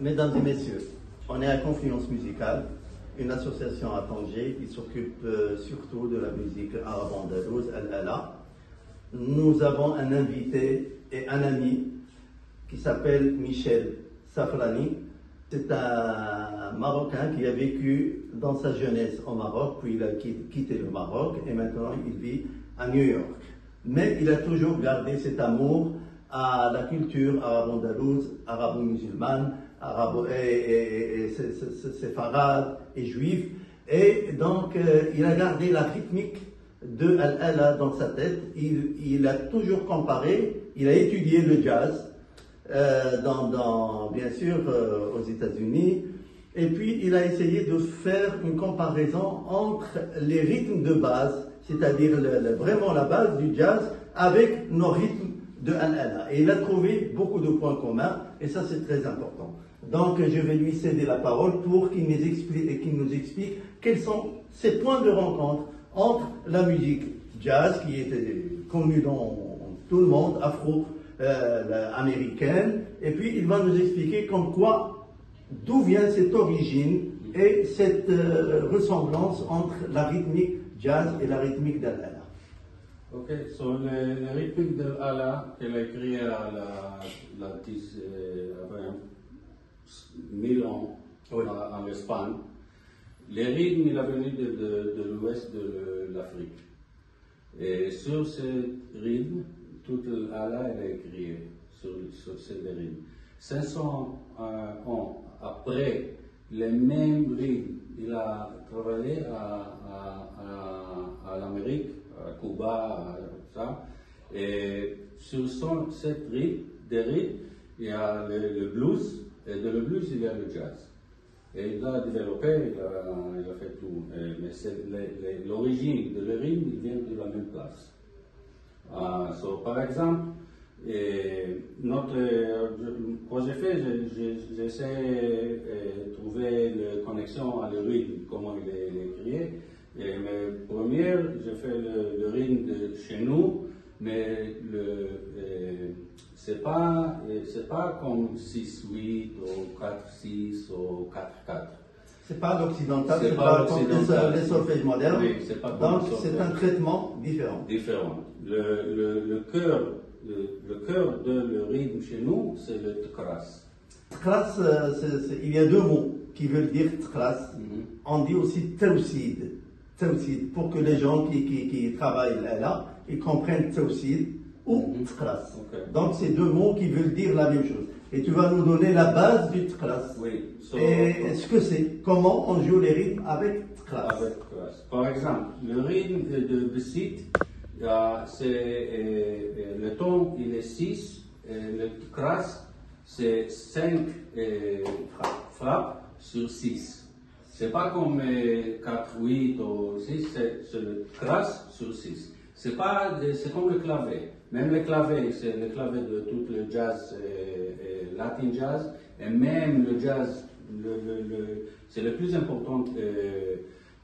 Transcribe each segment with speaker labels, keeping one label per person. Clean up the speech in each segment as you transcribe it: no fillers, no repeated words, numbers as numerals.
Speaker 1: Mesdames et messieurs, on est à Confluence Musicale, une association à Tanger qui s'occupe surtout de la musique arabe-andalouse, Al-Ala. Nous avons un invité et un ami qui s'appelle Michel Safrani. C'est un Marocain qui a vécu dans sa jeunesse au Maroc, puis il a quitté le Maroc et maintenant il vit à New York. Mais il a toujours gardé cet amour à la culture arabo-andalouse, arabo-musulmane, séfarade et juif. Et donc, il a gardé la rythmique de Al-Ala dans sa tête. Il a toujours comparé, il a étudié le jazz, bien sûr, aux États-Unis. Et puis, il a essayé de faire une comparaison entre les rythmes de base, c'est-à-dire vraiment la base du jazz, avec nos rythmes de Al-Ala. Et il a trouvé beaucoup de points communs, et ça c'est très important. Donc je vais lui céder la parole pour qu'il nous explique quels sont ces points de rencontre entre la musique jazz, qui était connue dans tout le monde, afro-américaine, et puis il va nous expliquer comme quoi, d'où vient cette origine et cette ressemblance entre la rythmique jazz et la rythmique d'Al-Ala.
Speaker 2: Ok, so le rythmique de Ala, qu'elle a créé à la 1000 ans
Speaker 1: oui.
Speaker 2: En Espagne, les rythmes, il a venu de l'ouest de l'Afrique. Et sur ces rythmes, toute Ala, elle a créé sur ces rythmes. 500 ans après, les mêmes rythmes, il a travaillé à l'Amérique, à Cuba, ça. Et sur cette rythme, il y a le blues, et de le blues, il y a le jazz. Et il a développé, il a fait tout. Mais l'origine de le rythme, il vient de la même place. Par exemple, quand j'ai fait, j'essaie de trouver la connexion à le rythme, comment il est créé. Et mes premières, j'ai fait le rythme de chez nous, mais c'est pas comme 6-8 ou 4-6 ou 4-4.
Speaker 1: C'est pas l'occidental, c'est pas comme les solfèges modernes.
Speaker 2: Oui, c'est pas
Speaker 1: donc c'est un traitement différent.
Speaker 2: Différent. Le cœur de le rythme chez nous, c'est le tkras.
Speaker 1: Tkras, il y a deux mots qui veulent dire tkras. On dit aussi tawsid. Pour que les gens qui travaillent là, ils comprennent tawsid ou tkras. Okay. Donc c'est deux mots qui veulent dire la même chose. Et tu vas nous donner la base du tkras.
Speaker 2: Oui.
Speaker 1: Et ce que c'est, comment on joue les rythmes avec tkras.
Speaker 2: Avec tkras. Par exemple, le rythme de Bessit, le ton il est 6, le tkras c'est 5 frappes sur 6. C'est pas comme 4, 8 ou 6, c'est le tkras sur 6. C'est comme le clavier. Même le clavier, c'est le clavier de tout le jazz, latin jazz, et même le jazz, c'est le plus important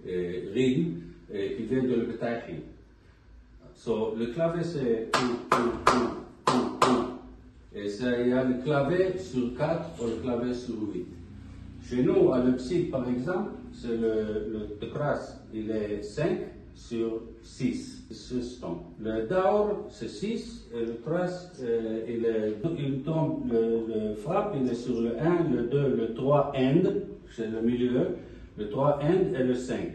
Speaker 2: rythme qui vient de l'Betaïri. Le clavier c'est et il y a le clavier sur 4 ou le clavier sur 8. Chez nous, à l'Upside, par exemple, c'est le tkras, il est 5 sur 6. Le daur, c'est 6, et le tras, il tombe, le frappe, il est sur le 1, le 2, le 3 end, c'est le milieu, le 3 end et le 5.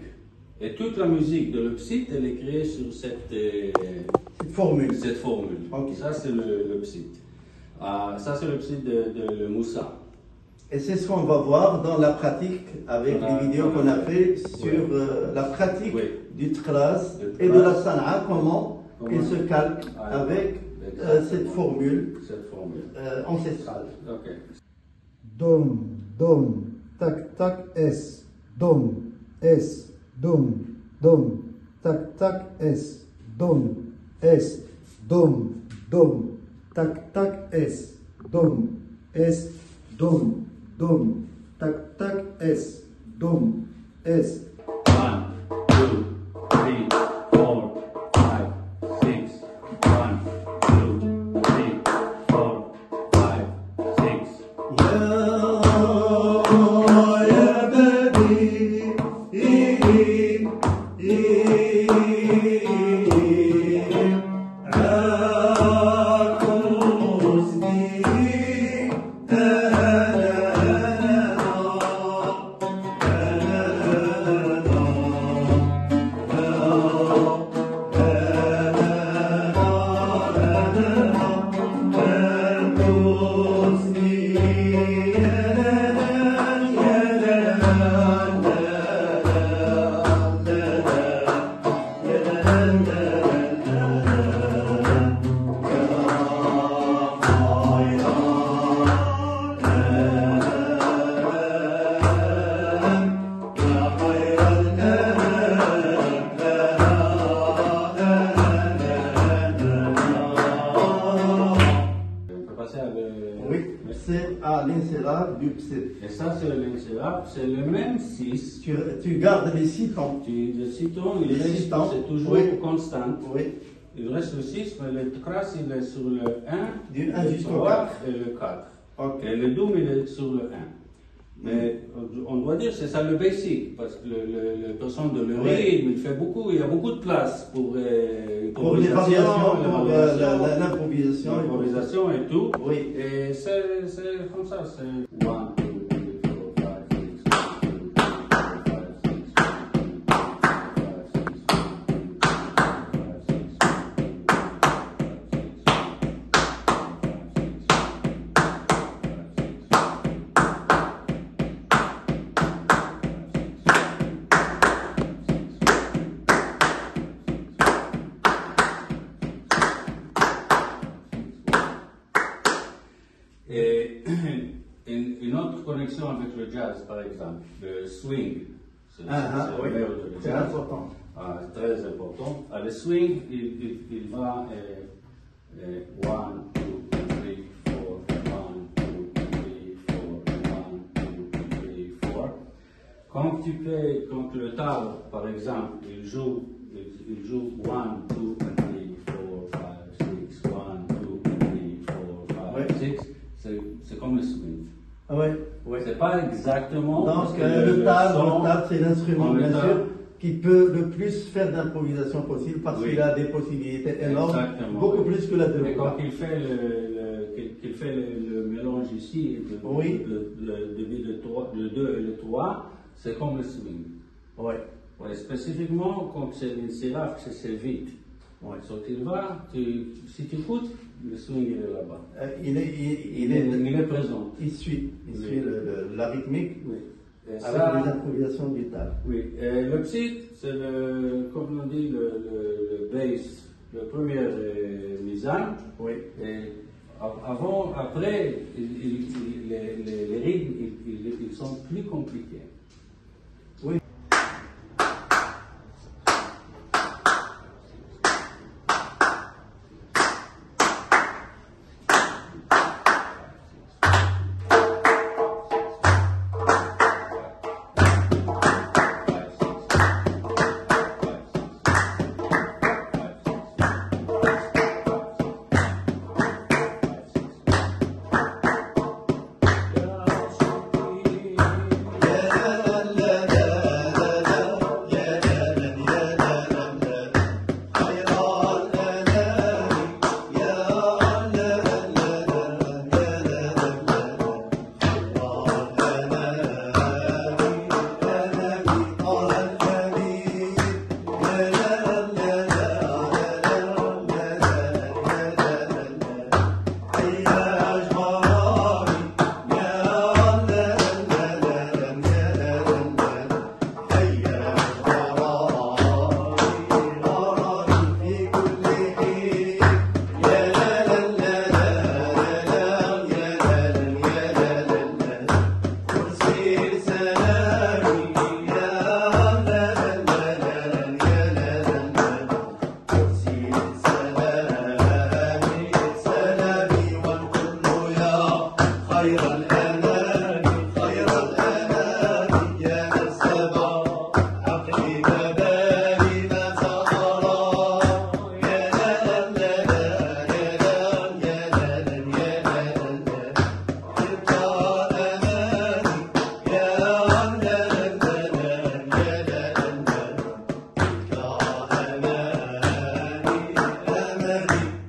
Speaker 2: Et toute la musique de l'Upside, elle est créée sur cette formule.
Speaker 1: Okay.
Speaker 2: Ça, c'est l'Upside. Ça, c'est l'Upside de Moussa.
Speaker 1: Et c'est ce qu'on va voir dans la pratique avec les vidéos qu'on a fait sur la pratique du tkras et de la sana'a, comment il se calque avec cette formule ancestrale.
Speaker 2: Okay.
Speaker 3: Dom, dom, tac, tac, es, dom, es, dom, dom, tac, tac, es, dom, es, dom, dom, tac, tac, es, dom, es, dom. Dom, tac, tac, es, dom, es.
Speaker 2: 1, 2, 3, 4, 5, 6. 1, 2, 3, 4, 5, 6.
Speaker 1: C'est à l'insérable du psé.
Speaker 2: Et ça, c'est l'insérable, c'est le même 6.
Speaker 1: Tu gardes les 6 tons.
Speaker 2: Le 6 tons, il
Speaker 1: Les
Speaker 2: reste,
Speaker 1: six tons,
Speaker 2: c'est toujours
Speaker 1: oui.
Speaker 2: constant.
Speaker 1: Oui.
Speaker 2: Il reste le 6, mais le trace, il est sur le 1,
Speaker 1: Du 1
Speaker 2: le
Speaker 1: jusqu'au
Speaker 2: 3
Speaker 1: 4.
Speaker 2: et le 4.
Speaker 1: Ok.
Speaker 2: Et le doom, il est sur le 1. Mais on doit dire que c'est ça le basic, parce que le personne de le rythme, il fait beaucoup, il y a beaucoup de place pour
Speaker 1: les
Speaker 2: l'improvisation,
Speaker 1: variations, pour l'improvisation.
Speaker 2: l'improvisation et tout.
Speaker 1: Oui.
Speaker 2: Et c'est comme ça, c'est 1, 2, 3, 4, 5, 6, Et une autre connexion avec le jazz, par exemple, le swing, c'est
Speaker 1: Oui.
Speaker 2: le meilleur de
Speaker 1: C'est
Speaker 2: jazz.
Speaker 1: important.
Speaker 2: Très important. Le swing, il va 1, 2, 3, 4, 1, 2, 3, 4, 1, 2, 3, 4. Quand le tab, par exemple, il joue 1, 2, 3, 4, 5, 6, 1, 2, 3, 4, 5, 6. C'est comme le swing.
Speaker 1: Ah ouais, ouais.
Speaker 2: C'est pas exactement.
Speaker 1: Non,
Speaker 2: parce
Speaker 1: parce que le tab, c'est l'instrument,
Speaker 2: le
Speaker 1: bien
Speaker 2: tab.
Speaker 1: sûr, qui peut le plus faire d'improvisation possible parce
Speaker 2: Oui.
Speaker 1: qu'il a des possibilités énormes,
Speaker 2: Exactement.
Speaker 1: beaucoup plus que la
Speaker 2: Et
Speaker 1: drum.
Speaker 2: quand il fait le mélange ici,
Speaker 1: Oui.
Speaker 2: le 2 et le 3, c'est comme le swing.
Speaker 1: Ouais.
Speaker 2: Ouais, spécifiquement, quand c'est une syllabe, c'est vite.
Speaker 1: Ouais.
Speaker 2: Donc si tu écoutes, le swing il est là-bas.
Speaker 1: Il est
Speaker 2: présent.
Speaker 1: Il suit
Speaker 2: Oui.
Speaker 1: la rythmique
Speaker 2: Oui. Et
Speaker 1: avec les improvisations du tab.
Speaker 2: Oui. Et le psy, c'est comme on dit, le bass, le premier misane.
Speaker 1: Oui.
Speaker 2: Et après, les rythmes, ils sont plus compliqués.
Speaker 1: Oui.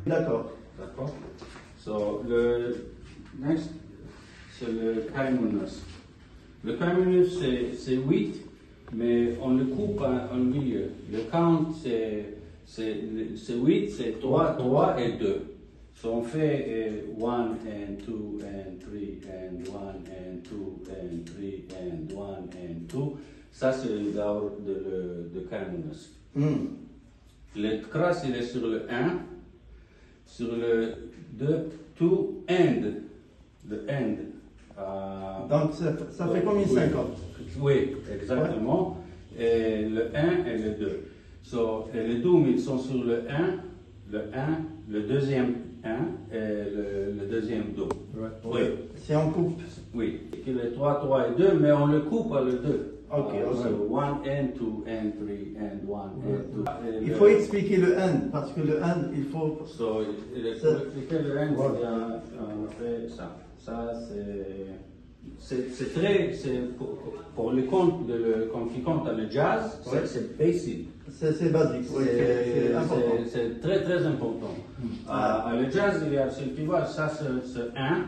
Speaker 1: D'accord.
Speaker 2: D'accord? So, le next, c'est le kaimunus. Le kaimunus, c'est 8, mais on le coupe en milieu. Le count, c'est 8, c'est 3, 3 et 2. So, on fait 1 and 2 and 3 and 1 and 2 and 3 and 1 and 2. Ça, c'est l'ordre de kaimunus. Le Tkras, il est sur le 1, sur le 2, to end. Le end.
Speaker 1: Donc ça fait combien 50?
Speaker 2: Oui, exactement. Et le 1 et le 2. So, et les dômes, ils sont sur le 1, le deuxième 1 et le deuxième do. Oui.
Speaker 1: Si on coupe.
Speaker 2: Oui. Et le 3, 3 et 2, mais on le coupe à le 2.
Speaker 1: Ok,
Speaker 2: So 1 and 2 and 3 and 1 and 2.
Speaker 1: Il faut expliquer le end, parce que le end, il faut...
Speaker 2: So, il faut expliquer le end, on fait ça. Ça, c'est très, pour le compte, quand tu comptes le jazz, c'est basic.
Speaker 1: C'est basique, oui, c'est important.
Speaker 2: C'est très très important. Le jazz, il y a, tu vois, ça c'est 1.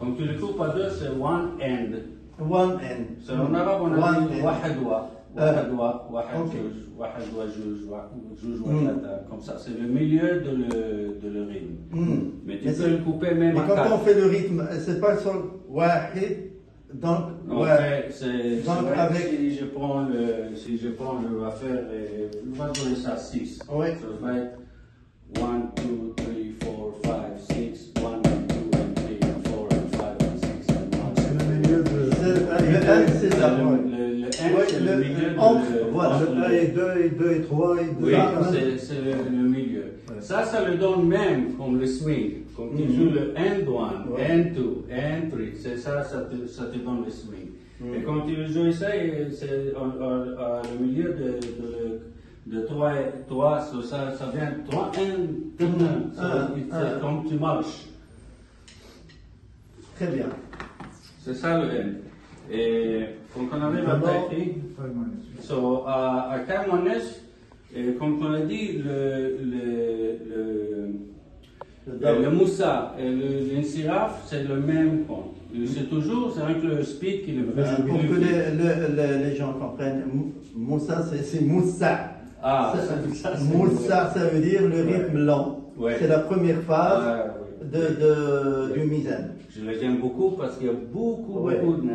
Speaker 2: Quand tu le coupes à 2, c'est 1 end.
Speaker 1: One end.
Speaker 2: En arabe, on a dit واحد جوج comme ça. C'est le milieu de le rythme. Mais tu peux le couper même à 4.
Speaker 1: Mais quand on fait le rythme, c'est pas sur wahid, donc
Speaker 2: avec si je prends je vais faire je vais donner ça 6.
Speaker 1: Oui.
Speaker 2: Ça va être 1 2 3 4 5 6 1 2 and 3 and 4 and 5 and 6 and 1.
Speaker 3: C'est le milieu de...
Speaker 1: Le end, c'est ça.
Speaker 2: Le end, c'est le milieu de
Speaker 1: voilà,
Speaker 3: Le 2 et 3 et 2.
Speaker 2: Oui, c'est le milieu. Ça le donne même comme le swing. Quand tu joues le end 1, end 2, end 3, c'est ça te donne le swing. Et quand tu joues ça, c'est le milieu de 3 et 3, ça vient 3, 1, 2, c'est comme tu marches.
Speaker 1: Très bien.
Speaker 2: C'est ça le end. Et quand on arrive à Taïfi, à Kaimonesh, comme on a dit, le Moussa et l'Insiraf, c'est le même compte. C'est avec le speed qui le fait.
Speaker 1: Pour que les gens comprennent, Moussa, c'est Moussa. Moussa, ça veut dire le rythme lent.
Speaker 2: Ouais.
Speaker 1: C'est la première phase du mizan.
Speaker 2: Je l'aime beaucoup parce qu'il y a beaucoup de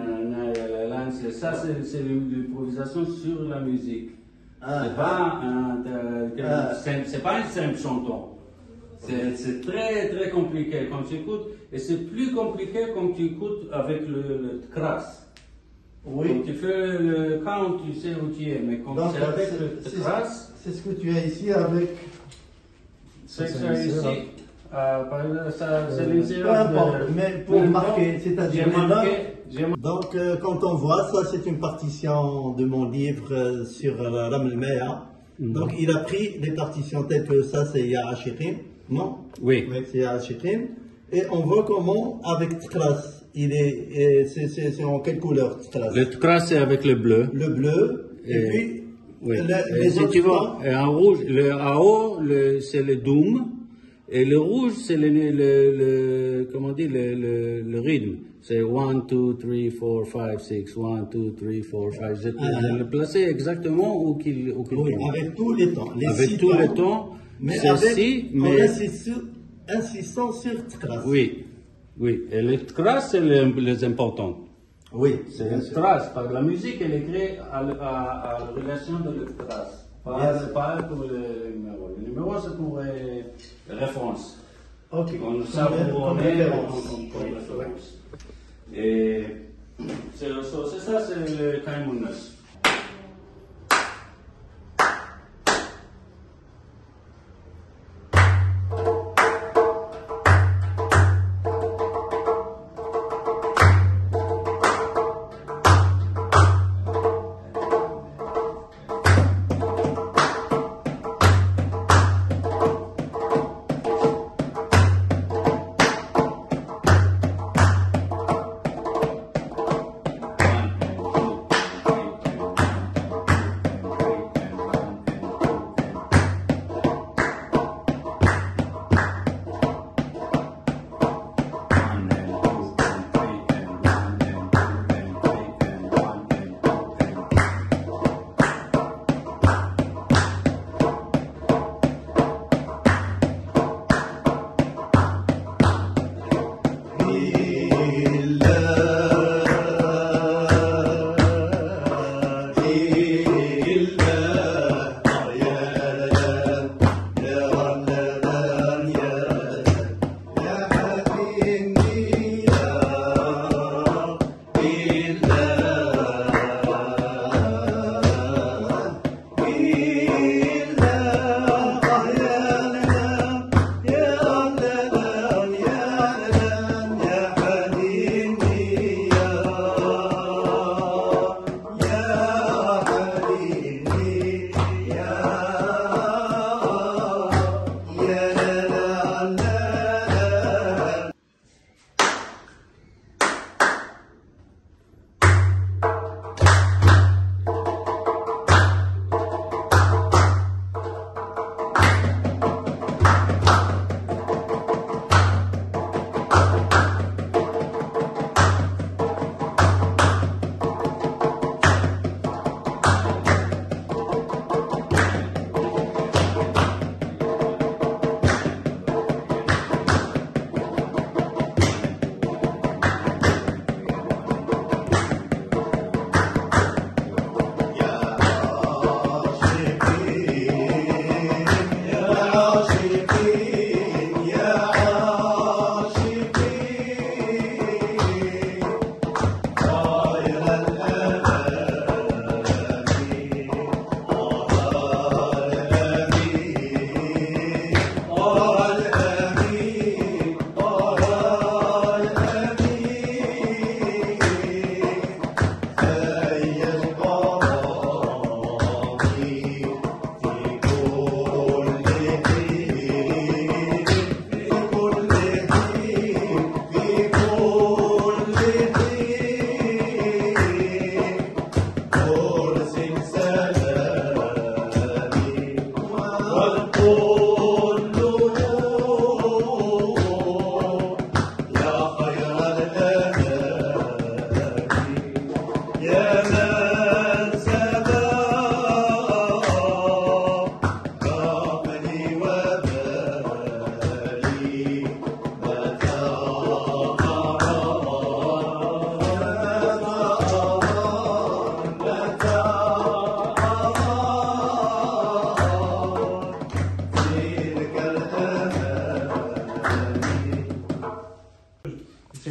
Speaker 2: ça, c'est l'improvisation sur la musique. C'est pas un simple chanton. C'est très très compliqué quand tu écoutes, et c'est plus compliqué quand tu écoutes avec le Tkras.
Speaker 1: Oui.
Speaker 2: Quand tu fais le count, tu sais où tu es, mais quand c'est avec le Tkras,
Speaker 1: c'est ce que tu as ici avec.
Speaker 2: C'est ça ici. Par exemple, c'est les
Speaker 1: peu importe, mais pour marquer, c'est-à-dire donc quand on voit ça, c'est une partition de mon livre sur Ram al-Maya. Donc il a pris des partitions telles que ça, c'est Ya Ashirim, non?
Speaker 2: Oui.
Speaker 1: C'est Ya Ashirim. Et on voit comment avec Tkras, c'est en quelle couleur Tkras?
Speaker 2: Le Tkras c'est avec le bleu.
Speaker 1: Le bleu. Et puis
Speaker 2: les autres, tu vois, en rouge, le AO, c'est le Doom. Et le rouge, c'est comment on dit, le rythme. C'est 1, 2, 3, 4, 5, 6, 1, 2, 3, 4, 5. Je l'ai placé exactement où qu'il
Speaker 1: oui, avec tous les temps.
Speaker 2: Avec tous les temps.
Speaker 1: Mais en insistant sur Tkras.
Speaker 2: Oui, oui. Et le Tkras, c'est les importants.
Speaker 1: Oui.
Speaker 2: C'est le Tkras. Parce que la musique, elle est créée à la relation de le Tkras. Pas pour le numéro. Le numéro, c'est pour référence.
Speaker 1: Ok.
Speaker 2: On sait où on est comme référence. Et c'est ça, c'est le Kaimonesh.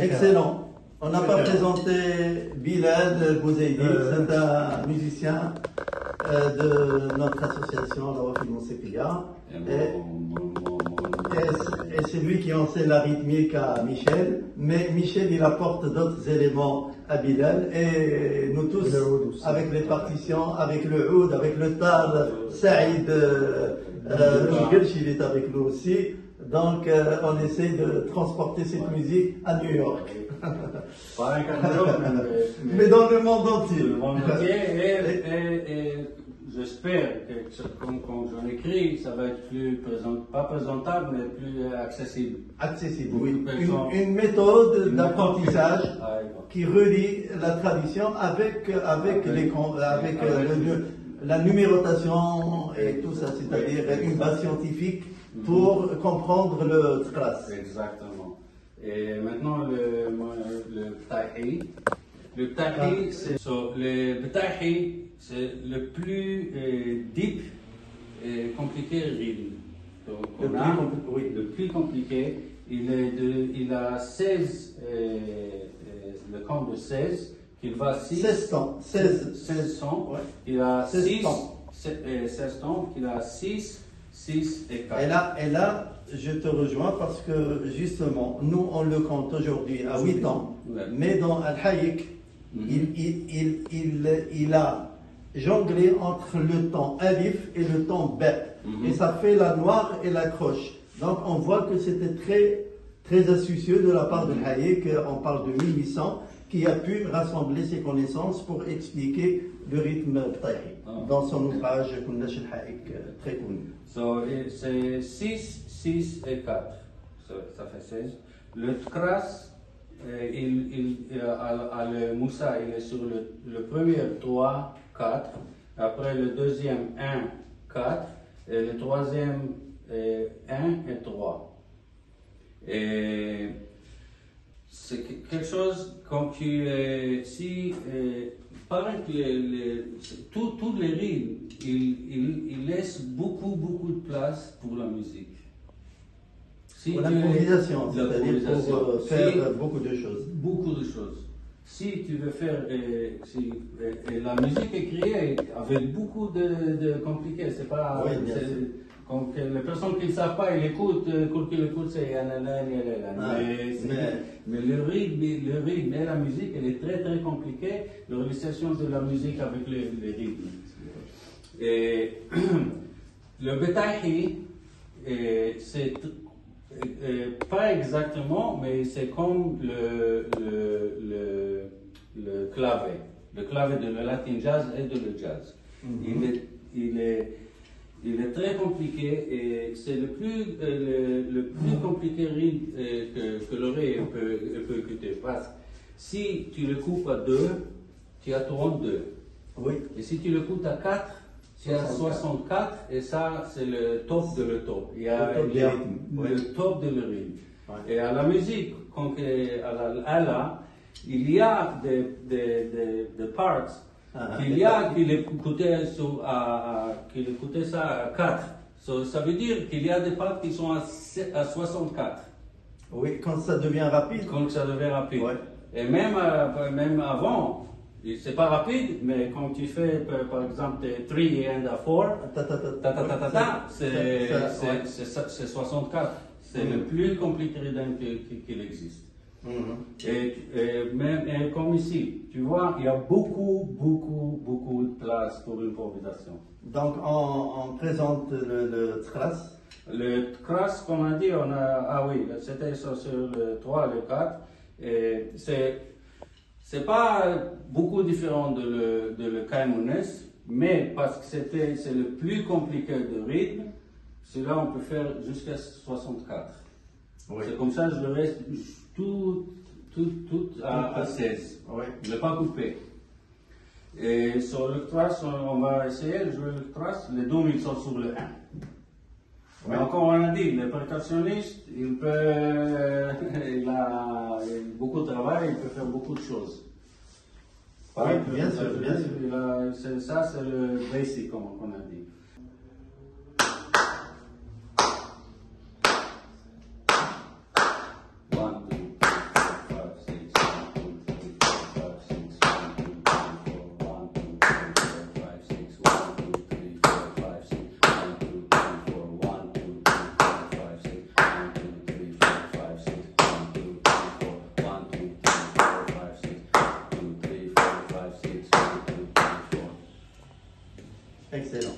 Speaker 1: Excellent. On n'a pas présenté Bilal Bouzaidi, c'est un musicien de notre association, la Wafil Moussikia. Et c'est lui qui enseigne la rythmique à Michel, mais Michel il apporte d'autres éléments à Bilal et nous tous, avec les partitions, avec le oud, avec le tar, Saïd Miguelch, il est avec nous aussi. Donc on essaie de transporter cette musique à New York.
Speaker 2: Pas un Cameroun,
Speaker 1: mais dans le monde entier.
Speaker 2: Le monde entier et j'espère que quand j'en écris, ça va être plus pas présentable, mais plus accessible.
Speaker 1: Accessible, oui. Une méthode d'apprentissage qui relie la tradition avec la numérotation et tout ça, c'est-à-dire une base scientifique pour comprendre le tras.
Speaker 2: Exactement. Et maintenant le Btahi. Le Btahi, c'est le plus deep et compliqué rythme. Le plus compliqué. Il a 16, le compte de 16, qu'il va 6.
Speaker 1: 16 temps.
Speaker 2: 16 temps. Ouais. Il a
Speaker 1: 16
Speaker 2: temps, il a 6, 6 et 4.
Speaker 1: Et là, je te rejoins parce que justement, nous on le compte aujourd'hui à 8 ans, mais dans Al-Hayik, il a jonglé entre le temps alif et le temps bet. Et ça fait la noire et la croche. Donc on voit que c'était très, très astucieux de la part de Hayek, on parle de 1800, qui a pu rassembler ses connaissances pour expliquer le rythme Btahi dans son ouvrage Kunnash al-Hayek, très connu.
Speaker 2: C'est 6, 6 et 4. Ça fait 16. Le Tkras, le Moussa, il est sur le premier 3, 4. Après le deuxième 1, 4. Et le troisième 1 et 3. Et c'est quelque chose comme si pareil que tous les rythmes, ils laissent beaucoup de place pour la musique.
Speaker 1: Pour l'improvisation, c'est-à-dire pour faire beaucoup de choses.
Speaker 2: Beaucoup de choses. Si tu veux faire, la musique est créée avec beaucoup de compliqués, c'est pas.
Speaker 1: Oui,
Speaker 2: donc les personnes qui ne savent pas, ils écoutent, c'est mais le rythme et la musique, elle est très très compliquée, l'organisation de la musique avec les rythmes. Et le Btahi, c'est pas exactement, mais c'est comme le clavet de le latin jazz et de le jazz. Il est très compliqué et c'est le plus compliqué rythme que l'oreille peut écouter. Parce que si tu le coupes à 2, tu as 32.
Speaker 1: Oui.
Speaker 2: Et si tu le coupes à 4, tu as 64 et ça c'est le top de le top. Il y a le top de le rythme. Ouais. Et à la musique, à la il y a des parts qu'il écoutait ça à 4. Ça veut dire qu'il y a des parts qui sont à 64.
Speaker 1: Oui, quand ça devient rapide.
Speaker 2: Quand ça devient rapide.
Speaker 1: Ouais.
Speaker 2: Et même avant, c'est pas rapide, mais quand tu fais par exemple 3 and 4, c'est 64. C'est le plus compliqué qu'il existe. Et comme ici, tu vois, il y a beaucoup de place pour l'improvisation.
Speaker 1: Donc on présente le Tkras.
Speaker 2: Le Tkras, comme on a dit, c'était sur le 3, le 4. Et c'est pas beaucoup différent de le Kaimounes, mais parce que c'est le plus compliqué de rythme, celui-là, on peut faire jusqu'à 64.
Speaker 1: Oui.
Speaker 2: C'est comme ça, je le reste tout à 16.
Speaker 1: Oui.
Speaker 2: Je ne l'ai pas coupé. Et sur le trace, on va essayer de jouer le trace. Les dômes, ils sont sur le 1. Mais comme on a dit, le percussionniste, il a beaucoup de travail, il peut faire beaucoup de choses.
Speaker 1: Oui, bien sûr, bien sûr.
Speaker 2: Ça, c'est le basic, comme on a dit.
Speaker 1: Excellent.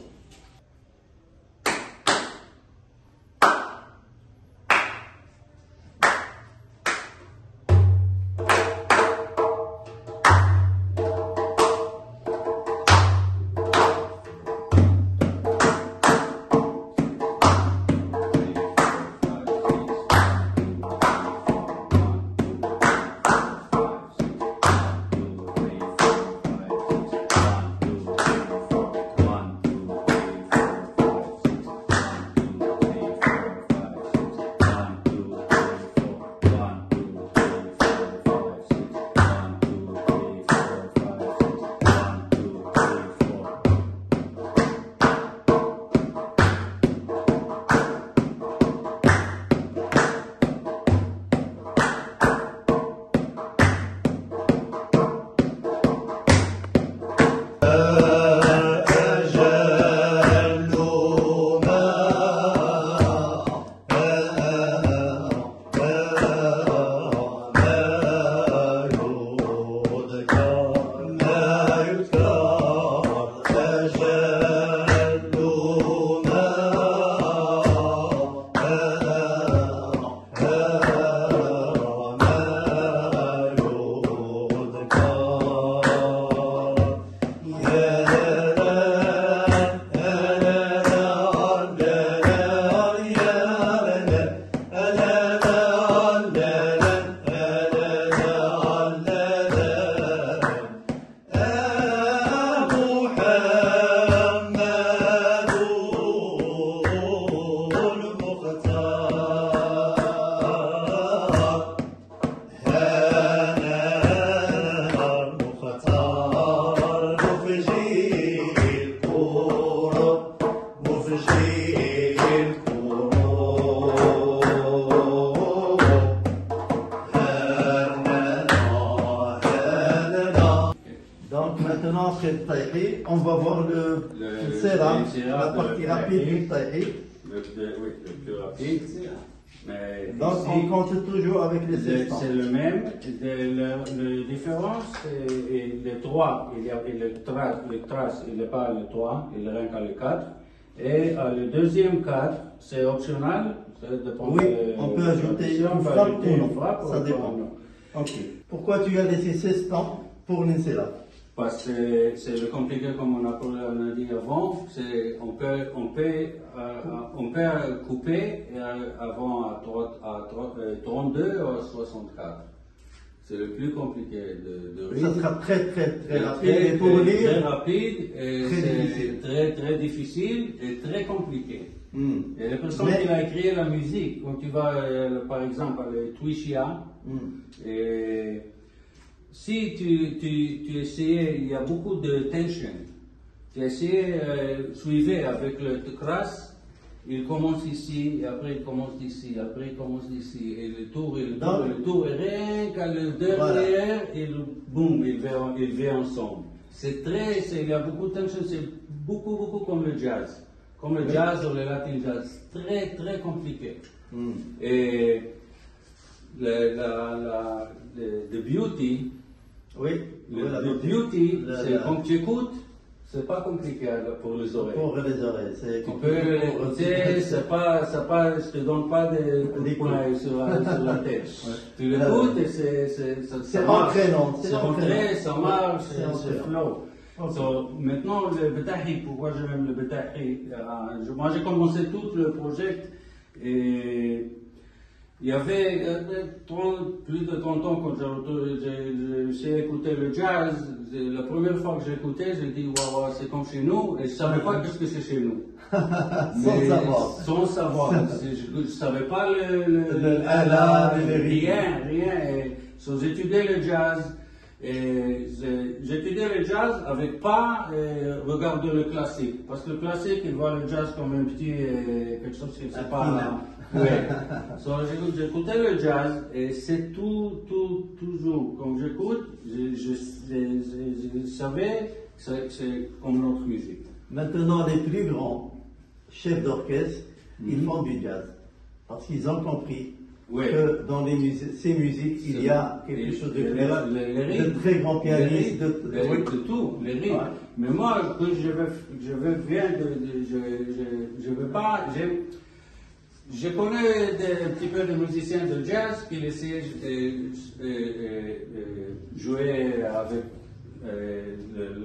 Speaker 1: Donc maintenant, après le taïri, on va voir le séra, la partie rapide du taïri.
Speaker 2: Oui, le plus rapide. Mais
Speaker 1: Donc
Speaker 2: ici,
Speaker 1: on compte toujours avec les 16 temps.
Speaker 2: c'est le même. La différence, c'est les 3, il y a le trace, il n'est pas le 3, il est rien qu'à le 4. Et le deuxième 4, c'est optionnel. Ça dépend
Speaker 1: Oui, on peut ajouter une frappe ou non, ça dépend. Ok. Pourquoi tu as laissé 16 temps pour l'inséra?
Speaker 2: Parce que c'est le compliqué comme on a dit avant, on peut couper avant à 32 ou 64. C'est le plus compliqué de
Speaker 1: Ça sera très rapide.
Speaker 2: Et
Speaker 1: pour lire,
Speaker 2: très rapide, et c'est très difficile et très compliqué. Et la personne qui a écrit la musique, quand tu vas par exemple à Twishia, et si tu essayais, il y a beaucoup de tension. Tu essayais, suivez avec le crasse, il commence ici, et après il commence ici, après il commence ici, et le tour, et rien qu'à le derrière, et boum, il vient ensemble. Il y a beaucoup de tension, c'est beaucoup comme le jazz. Comme le jazz ou le latin jazz, très compliqué. Et the beauty, le beauty, c'est quand tu écoutes, c'est pas compliqué pour les oreilles.
Speaker 1: Pour les oreilles, c'est
Speaker 2: Tu peux l'écouter, je te donne pas des points sur la tête. Tu l'écoutes et
Speaker 1: c'est entraînant.
Speaker 2: C'est entraînant, ça marche, c'est flow.
Speaker 1: Ok.
Speaker 2: So, maintenant, le Betahi, pourquoi j'aime le Betahi? Moi, j'ai commencé tout le projet et il y avait plus de 30 ans quand j'ai écouté le jazz. La première fois que j'ai écouté, j'ai dit waouh, c'est comme chez nous, et je ne savais pas ce que c'est chez nous.
Speaker 1: Sans savoir.
Speaker 2: Sans savoir. Je ne savais pas rien. Et, so, j'étudiais le jazz. Et j'étudiais le jazz avec pas regarder le classique. Parce que le classique, il voit le jazz comme un petit quelque chose qui c'est pas. Ouais. So, j'écoutais le jazz et c'est toujours, quand j'écoute, je savais que c'est comme notre musique.
Speaker 1: Maintenant, les plus grands chefs d'orchestre, ils font du jazz. Parce qu'ils ont compris que dans ces musiques, il y a quelque chose de très grand pianiste.
Speaker 2: De tout, les rythmes. Ouais. Mais moi, je veux pas. Je connais un petit peu de musiciens de jazz qui essaient de jouer avec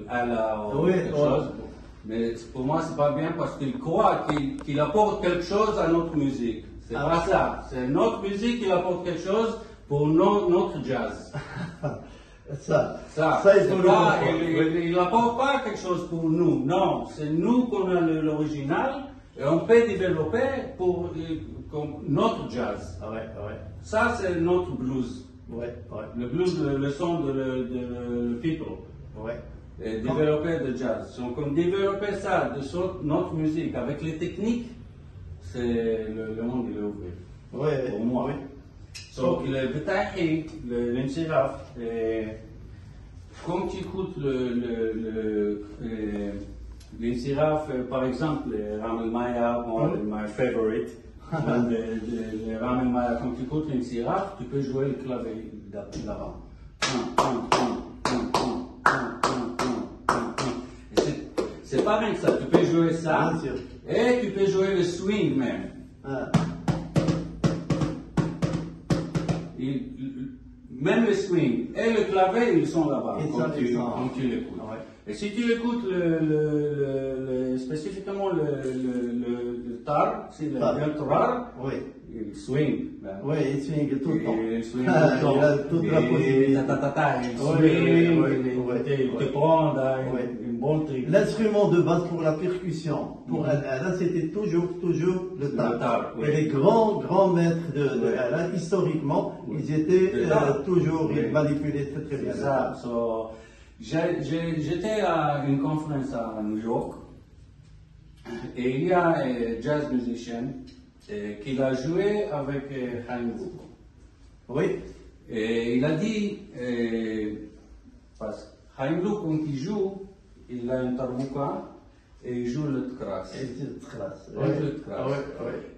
Speaker 2: l'ala ou quelque chose. Mais pour moi, c'est pas bien parce qu'ils croient qu'il apporte quelque chose à notre musique. C'est pas ça. C'est notre musique qui apporte quelque chose pour notre jazz.
Speaker 1: Ça,
Speaker 2: il faut pas, il n'apporte pas quelque chose pour nous. Non, c'est nous qu'on a l'original et on peut développer pour notre jazz. Ça, c'est notre blues. Le blues, le son de people. Et développer le jazz. Donc, on développer ça de notre musique avec les techniques. C'est le monde il est ouvert. Pour moi. Donc le Betahi, l'Insiraf, quand tu écoutes l'Insiraf, par exemple, Ram El Maya, my favorite, le Ram El Maya, quand tu écoutes l'Insiraf, tu peux jouer le clavier d'avant. C'est pas rien que ça, tu peux jouer ça, et tu peux jouer le swing même. Même le swing et le clavier, ils sont là-bas quand tu l'écoutes. Et si tu écoutes spécifiquement le tar, c'est le tar, il swing.
Speaker 1: Oui, il swing tout le temps.
Speaker 2: Il swing tout le temps.
Speaker 1: Il a toute la possibilité.
Speaker 2: Il te prend une bonne truc.
Speaker 1: L'instrument de base pour la percussion, pour Alain, c'était toujours le tar. Et les grands maîtres de Alain, historiquement, ils étaient toujours, ils manipulaient très bien.
Speaker 2: C'est ça. J'étais à une conférence à New York et il y a un jazz musicien qui a joué avec Chaim Luuk.
Speaker 1: Oui.
Speaker 2: Et il a dit, parce que Chaim Luuk, quand il joue, il a un tarbouka et il joue le tkras.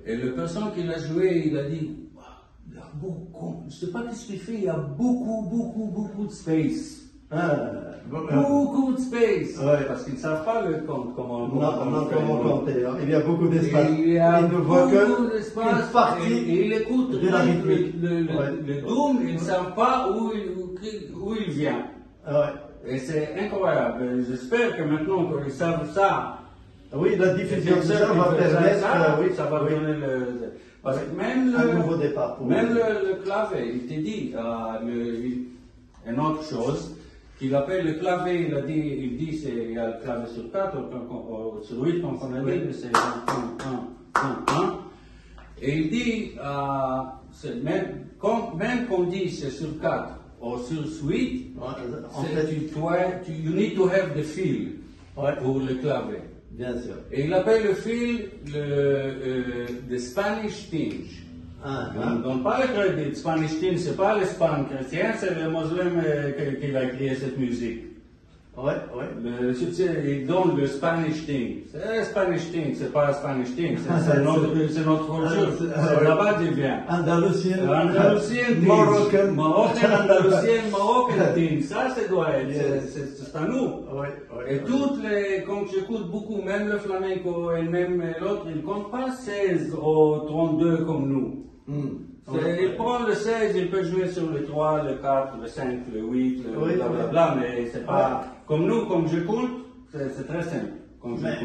Speaker 2: Et la personne qui l'a joué, il a dit, il y a beaucoup, je ne sais pas ce qu'il fait, il y a beaucoup de space. Beaucoup de space. Parce qu'ils ne savent pas le compte, comment
Speaker 1: compter. Il y a beaucoup d'espace.
Speaker 2: Il y a beaucoup d'espace. Et il écoute le doom, ils ne savent pas où il vient. Et c'est incroyable. J'espère que maintenant qu'ils savent ça.
Speaker 1: Oui, la diffusion de ça va permettre.
Speaker 2: Ça va donner le. Parce que même
Speaker 1: un nouveau départ.
Speaker 2: Même le clavier, il te dit une autre chose. Qu'il appelle le clavier, il dit il y a le clavier sur 4, sur 8, comme on a dit, c'est 1. Et il dit, même qu'on dit c'est sur 4 ou sur 8, you need to have the feel pour le clavier.
Speaker 1: Bien sûr.
Speaker 2: Et il appelle le feel the Spanish tinge. On ne donne pas le crédit. Spanish Teen, ce n'est pas l'Espagne chrétienne, c'est le musulman qui a créé cette musique. Il donne le Spanish Teen. C'est le Spanish Teen, c'est pas le Spanish Teen, c'est notre culture. C'est là-bas qu'il vient.
Speaker 1: Andalusien,
Speaker 2: Marocain, Marocain Teen. Ça, c'est doit être. C'est à nous. Et toutes les, quand j'écoute beaucoup, même le flamenco et même l'autre, ils ne comptent pas 16 ou 32 comme nous. Il prend le 16, il peut jouer sur le 3, le 4, le 5, le 8, le
Speaker 1: Oui,
Speaker 2: blablabla, mais c'est pas comme nous, comme je compte, c'est très simple.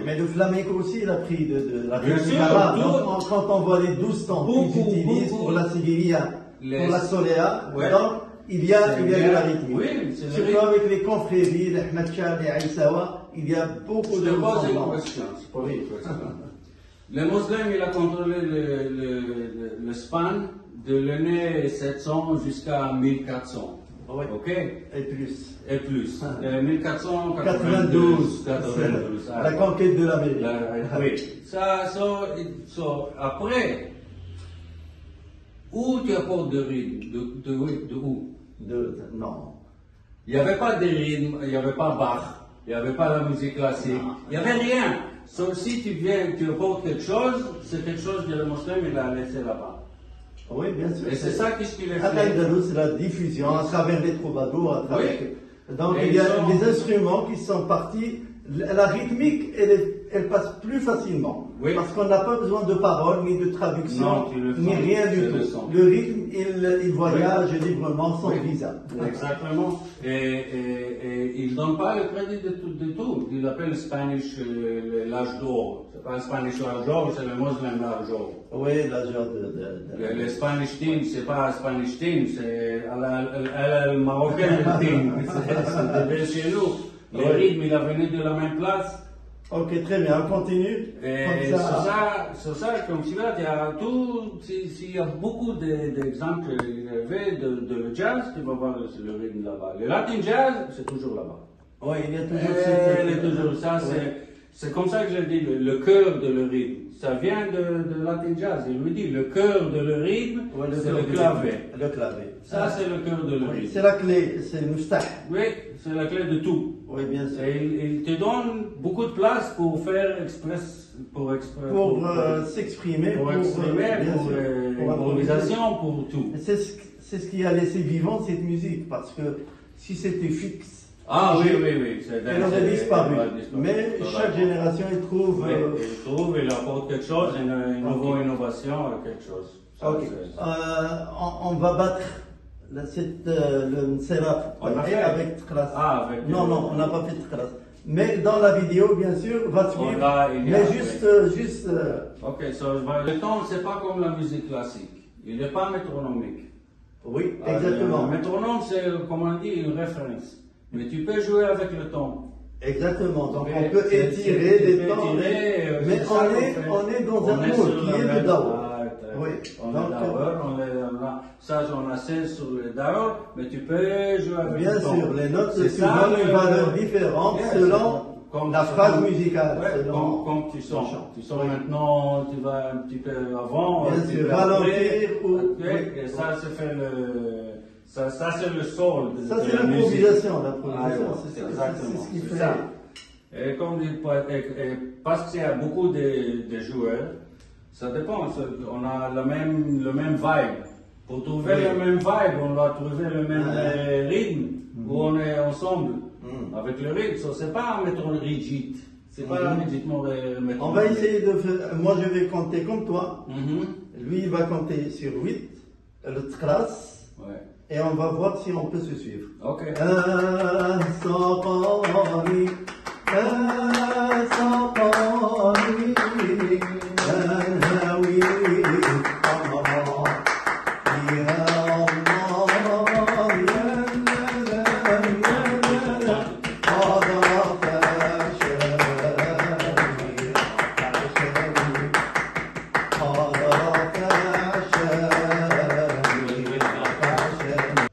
Speaker 1: Mais le flamenco aussi, il a pris de la
Speaker 2: Bien
Speaker 1: rythmique
Speaker 2: sûr,
Speaker 1: arabe.
Speaker 2: tout.
Speaker 1: Donc, quand on voit les 12 temps qu'ils utilisent pour la Sevilla, pour la Solea,
Speaker 2: Ouais.
Speaker 1: donc il y a de la rythmique.
Speaker 2: Oui, c'est le
Speaker 1: Surtout
Speaker 2: rythme.
Speaker 1: avec les confréries, les Ahmed Shah, les Aïssawa, il y a beaucoup
Speaker 2: Je
Speaker 1: de
Speaker 2: te pose une
Speaker 1: ressemblances.
Speaker 2: question. c'est pas une question. Le musulman, il a contrôlé le span de l'année 700 jusqu'à 1400.
Speaker 1: Oui.
Speaker 2: Ok?
Speaker 1: Et plus.
Speaker 2: Et plus. 1492.
Speaker 1: 92,
Speaker 2: 92.
Speaker 1: c'est la conquête de l'Amérique.
Speaker 2: Oui. Après, où tu apportes de rythme? De où?
Speaker 1: Non.
Speaker 2: Il n'y avait pas de rythme, il n'y avait pas Bach, il n'y avait pas la musique classique, il n'y avait rien. Sauf si tu viens, tu apportes quelque chose, c'est quelque chose que le musulman il a laissé là-bas.
Speaker 1: Oui, bien sûr.
Speaker 2: Et c'est ça qu'est-ce qu'il est
Speaker 1: À
Speaker 2: fait.
Speaker 1: l'Andalous, c'est la diffusion à travers les troubadours, à travers...
Speaker 2: Oui.
Speaker 1: Donc
Speaker 2: Et
Speaker 1: il y a
Speaker 2: ils sont-
Speaker 1: des instruments qui sont partis. La rythmique, elle passe plus facilement.
Speaker 2: Oui.
Speaker 1: Parce qu'on n'a pas besoin de paroles, ni de traduction,
Speaker 2: Non, tu le
Speaker 1: ni
Speaker 2: sens,
Speaker 1: rien du
Speaker 2: c'est le
Speaker 1: tout.
Speaker 2: son.
Speaker 1: Le rythme, il voyage librement sans
Speaker 2: Oui.
Speaker 1: visa.
Speaker 2: Exactement. Et il ne donne pas le crédit de tout. Il appelle le Spanish l'âge d'or. C'est pas le Spanish l'âge d'or, c'est le musulman l'âge d'or.
Speaker 1: Oui, la genre
Speaker 2: Le Spanish team, c'est pas un Spanish team, c'est le marocain team. C'est chez nous. Le
Speaker 1: Oui.
Speaker 2: rythme, il a venu de la même place.
Speaker 1: Ok, très bien, on continue.
Speaker 2: Et
Speaker 1: Comme
Speaker 2: sur ça, comme tu vois, il y a tout, s'il y a beaucoup d'exemples élevés de le jazz, tu vas voir le rythme là-bas. Le Latin jazz, c'est toujours là-bas.
Speaker 1: Oui, il y a toujours
Speaker 2: Il est toujours ça, c'est comme ça que je dis, le cœur de le rythme. Ça vient de Latin jazz. Il lui dit, le cœur de le rythme,
Speaker 1: Ouais,
Speaker 2: c'est le clavier.
Speaker 1: Le clavier.
Speaker 2: Ça, c'est le cœur de le
Speaker 1: Oui,
Speaker 2: rythme.
Speaker 1: c'est la clé, c'est le mustah.
Speaker 2: Oui, c'est la clé de tout.
Speaker 1: Oui, bien sûr.
Speaker 2: Et il te donne beaucoup de place pour faire
Speaker 1: Pour s'exprimer,
Speaker 2: pour exprimer,
Speaker 1: bien
Speaker 2: pour
Speaker 1: sûr, pour
Speaker 2: l'improvisation, pour tout.
Speaker 1: C'est ce qui a laissé vivante cette musique, parce que si c'était fixe,
Speaker 2: Ah oui, oui, oui.
Speaker 1: elle aurait disparu. Mais
Speaker 2: C'est
Speaker 1: chaque
Speaker 2: vrai.
Speaker 1: génération, elle trouve...
Speaker 2: Oui, il trouve, il apporte quelque chose, une nouvelle innovation, quelque chose. Ça,
Speaker 1: Ok. On va battre le Serap
Speaker 2: On l'a fait.
Speaker 1: avec Tkhras.
Speaker 2: Ah, avec...
Speaker 1: Non, on n'a pas fait Tkhras. Mais dans la vidéo, bien sûr, va suivre.
Speaker 2: il y a-
Speaker 1: Mais juste...
Speaker 2: Ok, le temps, c'est pas comme la musique classique. Il n'est pas métronomique.
Speaker 1: oui, exactement.
Speaker 2: Le métronome, c'est, comme on dit, une référence. Mais tu peux jouer avec le temps.
Speaker 1: Exactement. Donc
Speaker 2: Mais
Speaker 1: on peut
Speaker 2: c'est-
Speaker 1: étirer
Speaker 2: tu
Speaker 1: des
Speaker 2: peux
Speaker 1: temps.
Speaker 2: étirer,
Speaker 1: Mais
Speaker 2: c'est ça qu'on fait.
Speaker 1: on est dans un
Speaker 2: On est
Speaker 1: mood
Speaker 2: sur
Speaker 1: qui
Speaker 2: la
Speaker 1: est
Speaker 2: même-
Speaker 1: le Daour.
Speaker 2: Ah,
Speaker 1: Oui.
Speaker 2: On
Speaker 1: Donc,
Speaker 2: est Daour, ça on a 16 sur le Daour, mais tu peux jouer avec
Speaker 1: bien
Speaker 2: le temps.
Speaker 1: sûr, les notes
Speaker 2: C'est
Speaker 1: se
Speaker 2: ça,
Speaker 1: donnent une valeur différente
Speaker 2: Yeah,
Speaker 1: selon
Speaker 2: comme
Speaker 1: la
Speaker 2: tu
Speaker 1: phrase
Speaker 2: sens.
Speaker 1: musicale.
Speaker 2: Ouais,
Speaker 1: selon
Speaker 2: comme tu sens.
Speaker 1: le chant.
Speaker 2: Tu sens
Speaker 1: Oui.
Speaker 2: maintenant, tu vas un petit peu avant,
Speaker 1: Bien
Speaker 2: un petit
Speaker 1: sûr,
Speaker 2: peu
Speaker 1: ralentir
Speaker 2: après.
Speaker 1: ou-
Speaker 2: Ok,
Speaker 1: oui.
Speaker 2: et ça se fait ça c'est le sol.
Speaker 1: Ça,
Speaker 2: de
Speaker 1: c'est
Speaker 2: la musique.
Speaker 1: l'improvisation.
Speaker 2: Ah,
Speaker 1: L'improvisation,
Speaker 2: ouais,
Speaker 1: c'est
Speaker 2: exactement.
Speaker 1: ce qui
Speaker 2: C'est
Speaker 1: fait.
Speaker 2: ça. Et comme dit, parce qu'il y a beaucoup de joueurs, ça dépend. On a le même vibe. Pour trouver
Speaker 1: Oui.
Speaker 2: le même vibe, on doit trouver le même rythme où on est ensemble avec le rythme. So, c'est pas un métro rigide. C'est pas un métro.
Speaker 1: On va essayer de faire. Moi, je vais compter comme toi.
Speaker 2: Mhm.
Speaker 1: Lui, il va compter sur 8, le Tkhras,
Speaker 2: Ouais.
Speaker 1: et on va voir si on peut se suivre.
Speaker 2: Ok.
Speaker 1: ساقاني ساقاني الهوي يا الله يا هذا فشاني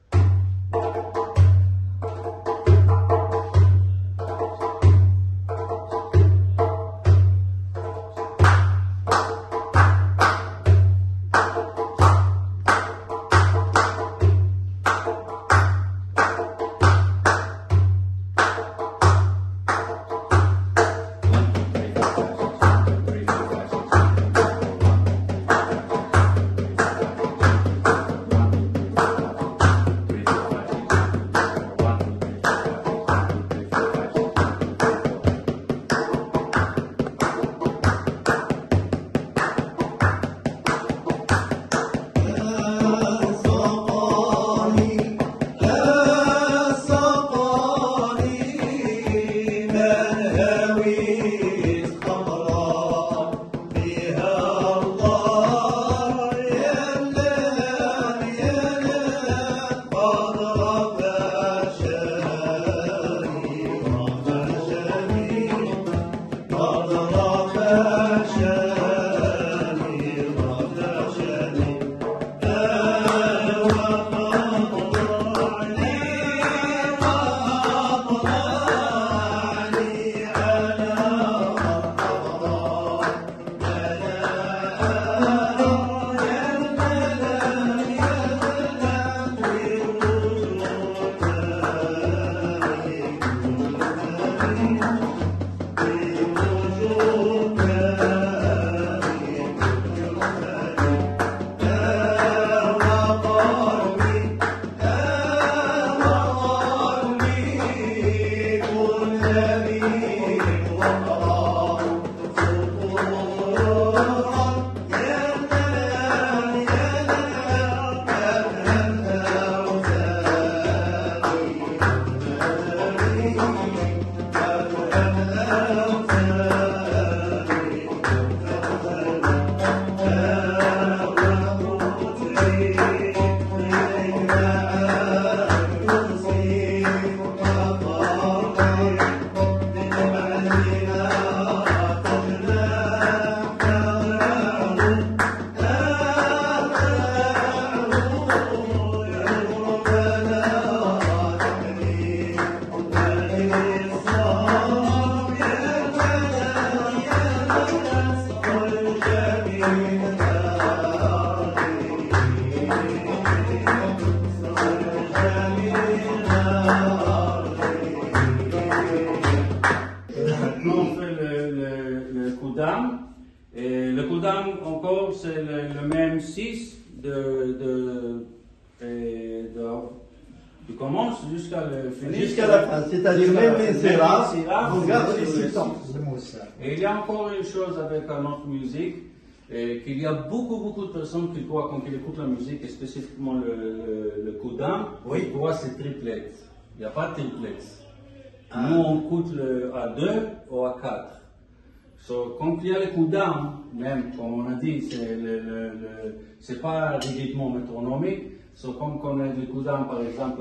Speaker 2: le même 6 tu commences jusqu'à le finir.
Speaker 1: Jusqu'à la fin, c'est-à-dire même les séraphes, on garde les 6 temps.
Speaker 2: Et il y a encore une chose avec notre musique, qu'il y a beaucoup de personnes qui croient quand ils écoutent la musique, et spécifiquement le coudin, ils croient que c'est triplet. Il n'y a pas de triplet. Nous on écoute à 2 ou à 4. So, quand il y a le coudin, même comme on a dit, c'est pas rigidement métronomique. So, comme on a du coudin, par exemple,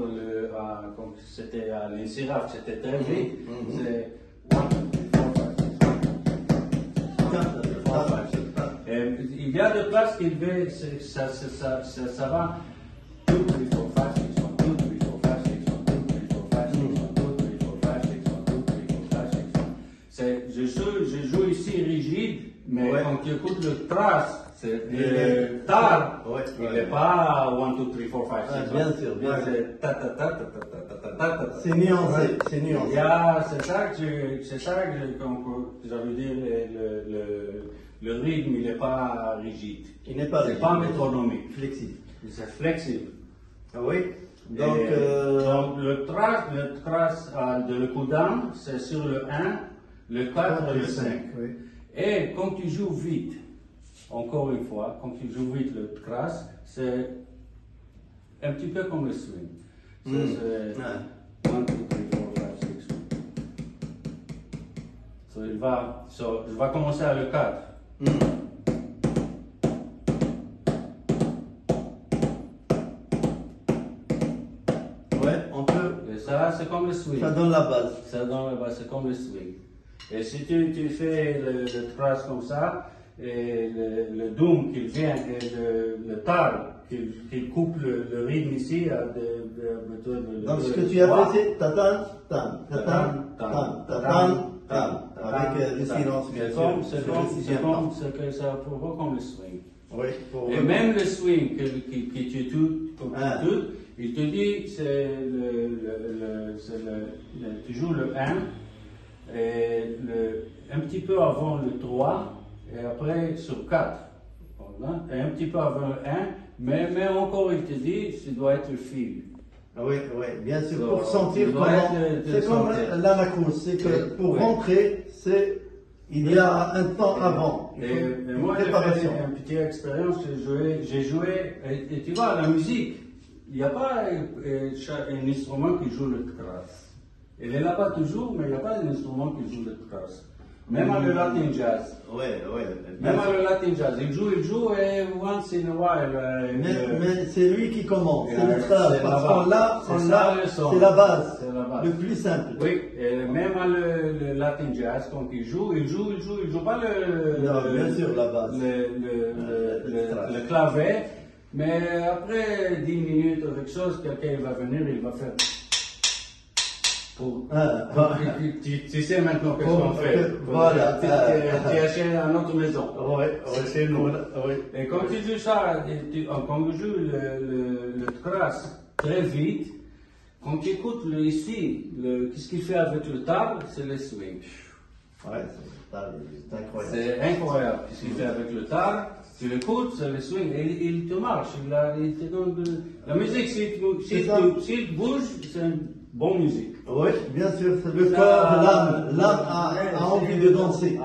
Speaker 2: quand c'était à l'insiraf, c'était très vite. C'est 1, 2, 3, 4, 5, 6, 7. Il y a des places qui ça va 2, 3, 4, 5, 6, 1, 2, 3, 4, 5, 6, 1, 2, 3, 4, 5, 6, 1, 2, 3, 4, 5, 6, 1, 2, 3, 4, 5, 6, 1. Je joue ici rigide, mais quand tu écoutes le trace, c'est le tar, il n'est pas 1, 2, 3, 4, 5, 6.
Speaker 1: Bien sûr, bien sûr.
Speaker 2: C'est ta ta ta ta ta ta ta ta ta.
Speaker 1: C'est nuancé, c'est nuancé.
Speaker 2: C'est ça que j'avais dire, le rythme, il n'est pas rigide.
Speaker 1: Il n'est pas rigide.
Speaker 2: C'est pas métronomique.
Speaker 1: Flexible.
Speaker 2: C'est flexible.
Speaker 1: Ah oui. Donc,
Speaker 2: donc le trace de le coudin, c'est sur le 1, le 4 et le 5.
Speaker 1: Oui.
Speaker 2: Et quand tu joues vite, encore une fois, quand tu joues vite le trace, c'est un petit peu comme le swing. C'est 1, 2, 3, 4, 5, 6. Je vais commencer à le 4.
Speaker 1: Ouais, on peut.
Speaker 2: Et ça, c'est comme le swing.
Speaker 1: Ça donne la base.
Speaker 2: Ça donne la base, c'est comme le swing. Et si tu fais le trace comme ça, et le doom qui vient, et le tar qui coupe le rythme ici,
Speaker 1: donc ce que tu as fait, c'est tatan, tan, tatan, tan, tatan, tan, avec le silence bien sûr.
Speaker 2: C'est ça provoque comme le swing.
Speaker 1: Oui,
Speaker 2: et même le swing que tu tout, il te dit c'est tu joues le 1 et un petit peu avant le 3 et après sur 4. Voilà. Et un petit peu avant le 1, mais encore il te dit ça doit être le fil.
Speaker 1: Oui, bien sûr, pour sentir comment. C'est comme l'anacrous, c'est que pour rentrer, il y a un temps avant.
Speaker 2: Et moi, j'ai fait une petite expérience, j'ai joué, et tu vois, la musique, il n'y a pas un instrument qui joue le trace. Il est là-bas toujours, mais il n'y a pas d'instrument qui joue le trace. Même à le Latin Jazz. Même à le Latin Jazz. Il joue et once in a while.
Speaker 1: Mais c'est lui qui commence, c'est le trace. Parce qu'on l'a, c'est la base. Le plus simple.
Speaker 2: Oui, et même à le Latin Jazz, quand il joue pas
Speaker 1: bien sûr, la base.
Speaker 2: Le clavier, mais après 10 minutes avec chose, quelqu'un va venir, il va faire. Tu sais maintenant qu'est-ce qu'on fait.
Speaker 1: Voilà.
Speaker 2: Tu achètes à notre maison.
Speaker 1: C'est
Speaker 2: chez nous.
Speaker 1: Et
Speaker 2: quand tu joues ça, quand tu joues le trace très vite, quand tu écoutes ici, qu'est-ce qu'il fait avec le table, c'est le swing.
Speaker 1: C'est incroyable.
Speaker 2: C'est incroyable. Qu'est-ce qu'il fait avec le table, tu l'écoutes, c'est le swing, et il te marche. Il te donne la musique, s'il bouge, c'est une bonne musique.
Speaker 1: Oui, bien sûr, c'est le corps, l'âme a envie de danser.
Speaker 2: Même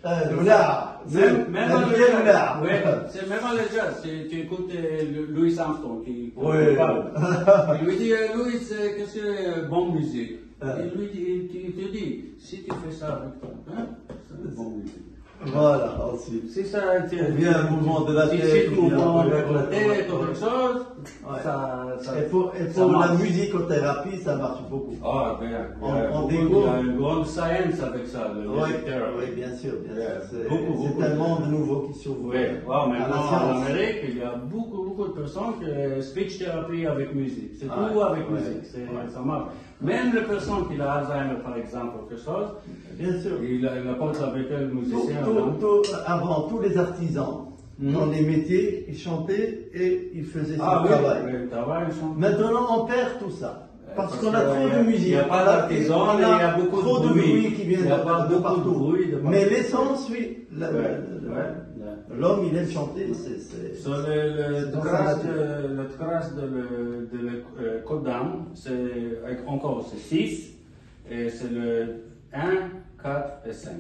Speaker 2: à le jazz, tu écoutes Louis Armstrong qui parle. Il lui dit, Louis, qu'est-ce que c'est bonne musique? Il te dit, si tu fais ça avec ton pain, c'est bonne musique.
Speaker 1: Voilà, ensuite.
Speaker 2: Si ça
Speaker 1: vient un mouvement de la tête.
Speaker 2: Si tu mouvement avec la tête ou quelque chose,
Speaker 1: et pour la musicothérapie, ça marche beaucoup.
Speaker 2: Ah, bien.
Speaker 1: On
Speaker 2: Il y a une grande science avec ça, le music therapy.
Speaker 1: Oui, bien sûr. C'est un monde nouveau qui s'ouvre.
Speaker 2: Oui, maintenant en Amérique, il y a beaucoup de personnes qui speech therapy avec musique. C'est tout avec musique. Ça marche. Même les personnes qui ont Alzheimer, par exemple, ou quelque chose,
Speaker 1: bien sûr.
Speaker 2: Il apporte avec eux le musicien.
Speaker 1: Avant, tous les artisans, dans les métiers, ils chantaient et ils faisaient ce travail.
Speaker 2: Le travail,
Speaker 1: maintenant, on perd tout ça. Parce qu'on a trop de musique.
Speaker 2: Il n'y a pas d'artisan, il y a beaucoup
Speaker 1: trop
Speaker 2: de bruit
Speaker 1: qui vient
Speaker 2: il n'y a pas
Speaker 1: de
Speaker 2: beaucoup
Speaker 1: partout.
Speaker 2: de bruit.
Speaker 1: Mais l'essence, oui. L'homme, il aime chanter.
Speaker 2: Sur le trace de le Kodam, c'est encore 6, et c'est le 1, 4 et 5.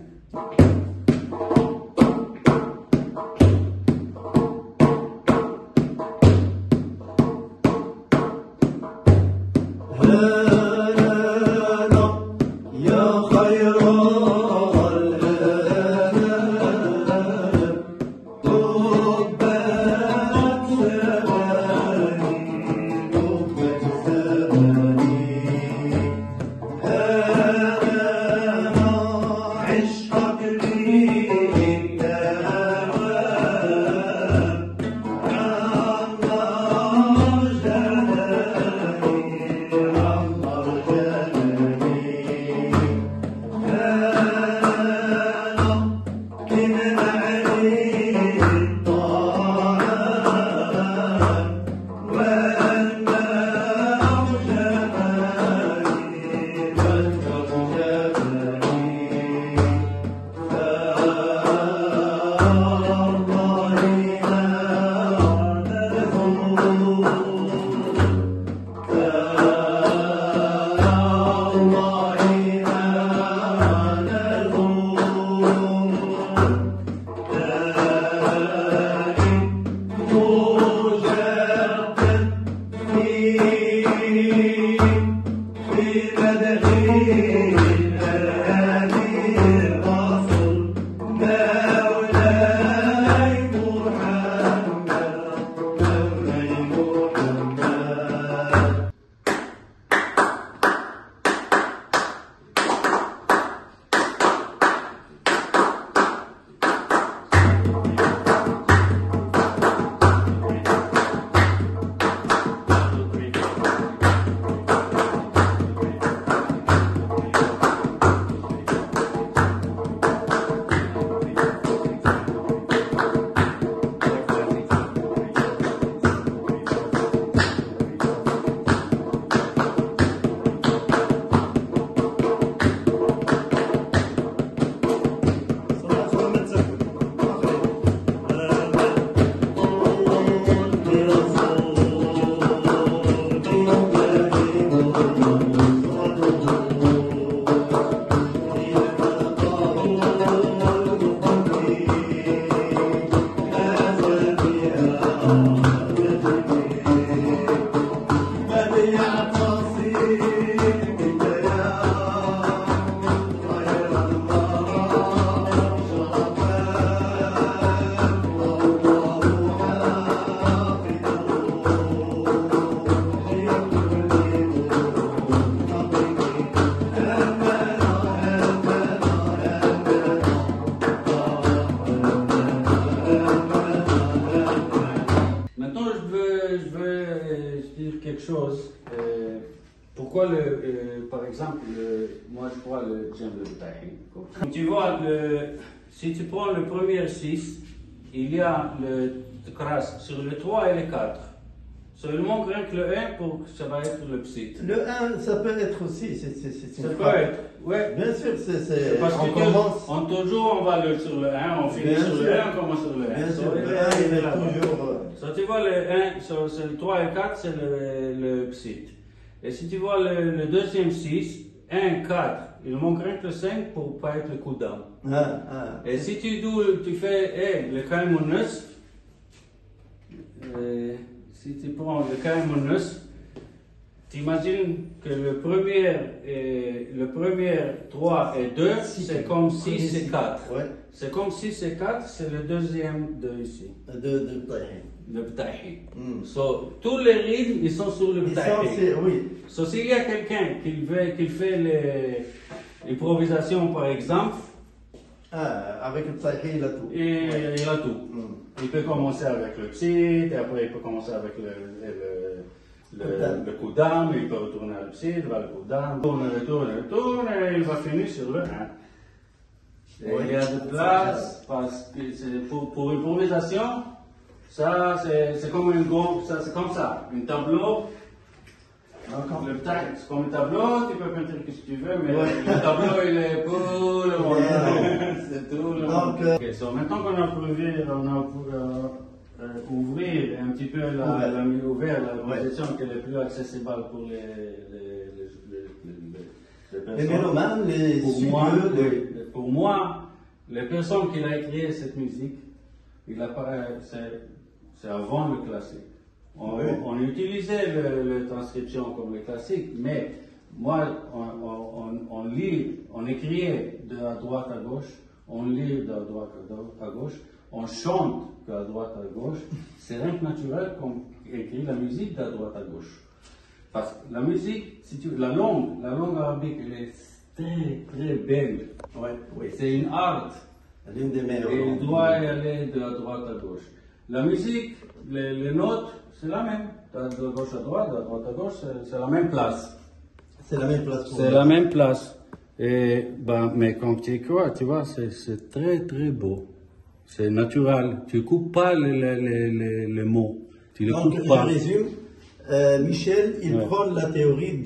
Speaker 2: Pourquoi, par exemple, moi je crois j'aime le Btahi. Tu vois, si tu prends le premier 6, il y a le Tcras sur le 3 et le 4. Seulement rien que le 1, ça va être le Psit.
Speaker 1: Le 1, ça peut être aussi, c'est
Speaker 2: ça peut être, oui.
Speaker 1: Bien sûr, c'est
Speaker 2: parce que toujours on va sur le 1, on finit sur le 1, on commence sur le 1.
Speaker 1: Bien sûr, le 1, il est toujours...
Speaker 2: So, tu vois, le 1, c'est le 3 et 4, c'est le Psit. Et si tu vois le deuxième 6, 1, 4, il manque rien que le 5 pour ne pas être le Kodam. Et si tu fais le Kaimunus, si tu prends le Kaimunus, tu imagines que le premier 3 et 2, c'est comme 6 et 4.
Speaker 1: Ouais.
Speaker 2: C'est comme 6 et 4, c'est le deuxième de ici.
Speaker 1: De Btahi.
Speaker 2: Le Btahi. So, tous les rythmes, ils sont sur le Btahi.
Speaker 1: Oui.
Speaker 2: So, s'il y a quelqu'un qui fait l'improvisation, par exemple,
Speaker 1: avec le Btahi, il a tout.
Speaker 2: Il a tout. Il peut commencer avec le Psit, et après il peut commencer avec le Kodam, il peut retourner à le Psit, il va le Kodam, retourne, et il va finir sur le 1. Il y a de place, parce que pour l'improvisation, ça c'est comme c'est comme ça, un tableau, Le c'est comme le tableau, tu peux peindre ce que tu veux, mais le tableau il est pour le monde. C'est tout le monde. Maintenant qu'on a ouvrir un petit peu la position qui est plus accessible pour les
Speaker 1: mélomanes,
Speaker 2: pour moi, les personnes qui ont écrit cette musique, c'est avant le classique. On utilisait la transcription comme le classique, mais moi, on écrivait de la droite à gauche, on lit de la droite à gauche, on chante de la droite à gauche. C'est rien que naturel qu'on écrit la musique de la droite à gauche. Parce que la musique, la langue arabique, elle est très très belle. C'est une art.
Speaker 1: L'une des meilleures.
Speaker 2: Et il doit aller de la droite à gauche. La musique, les notes, c'est la même. De gauche à droite, de droite à gauche, c'est la même place.
Speaker 1: C'est la même place pour
Speaker 2: C'est la même place. Et, mais quand tu écoutes, tu vois, c'est très très beau. C'est naturel. Tu ne coupes pas les mots. Tu les coupes pas.
Speaker 1: Je résume. Michel, il prend la théorie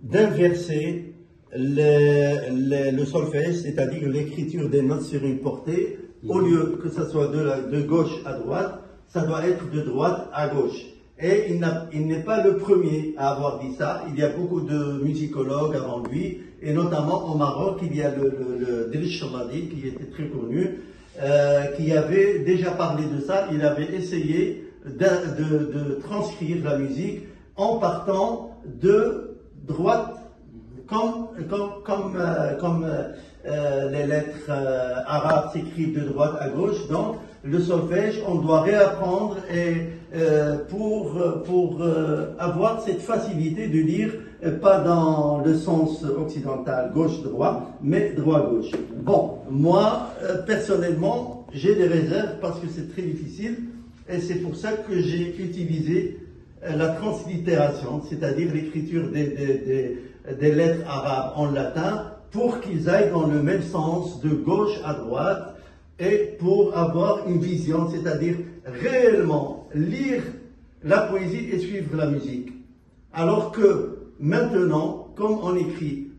Speaker 1: d'inverser le solfège, c'est-à-dire l'écriture des notes sur une portée. Au lieu que ça soit de gauche à droite, ça doit être de droite à gauche. Et il n'est pas le premier à avoir dit ça. Il y a beaucoup de musicologues avant lui, et notamment au Maroc, il y a le Driss Chaladi, qui était très connu, qui avait déjà parlé de ça. Il avait essayé de transcrire la musique en partant de droite, comme les lettres arabes s'écrivent de droite à gauche. Donc le solfège, on doit réapprendre pour avoir cette facilité de lire, pas dans le sens occidental gauche-droit, mais droit-gauche. Bon, moi personnellement, j'ai des réserves parce que c'est très difficile. Et c'est pour ça que j'ai utilisé la translittération, c'est-à-dire l'écriture des lettres arabes en latin, pour qu'ils aillent dans le même sens de gauche à droite, et pour avoir une vision, c'est-à-dire réellement lire la poésie et suivre la musique. Alors que maintenant, comme on écrit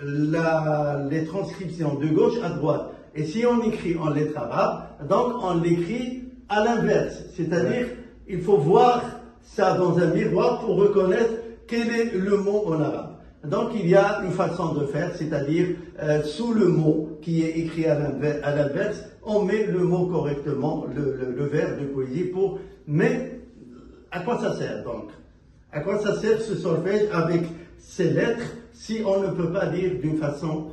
Speaker 1: les transcriptions de gauche à droite, et si on écrit en lettres arabes, donc on l'écrit à l'inverse, c'est-à-dire il faut voir ça dans un miroir pour reconnaître quel est le mot en arabe. Donc il y a une façon de faire, c'est-à-dire sous le mot qui est écrit à l'inverse, on met le mot correctement, le vers de poésie pour... Mais à quoi ça sert donc? À quoi ça sert ce solfège avec ces lettres si on ne peut pas lire d'une façon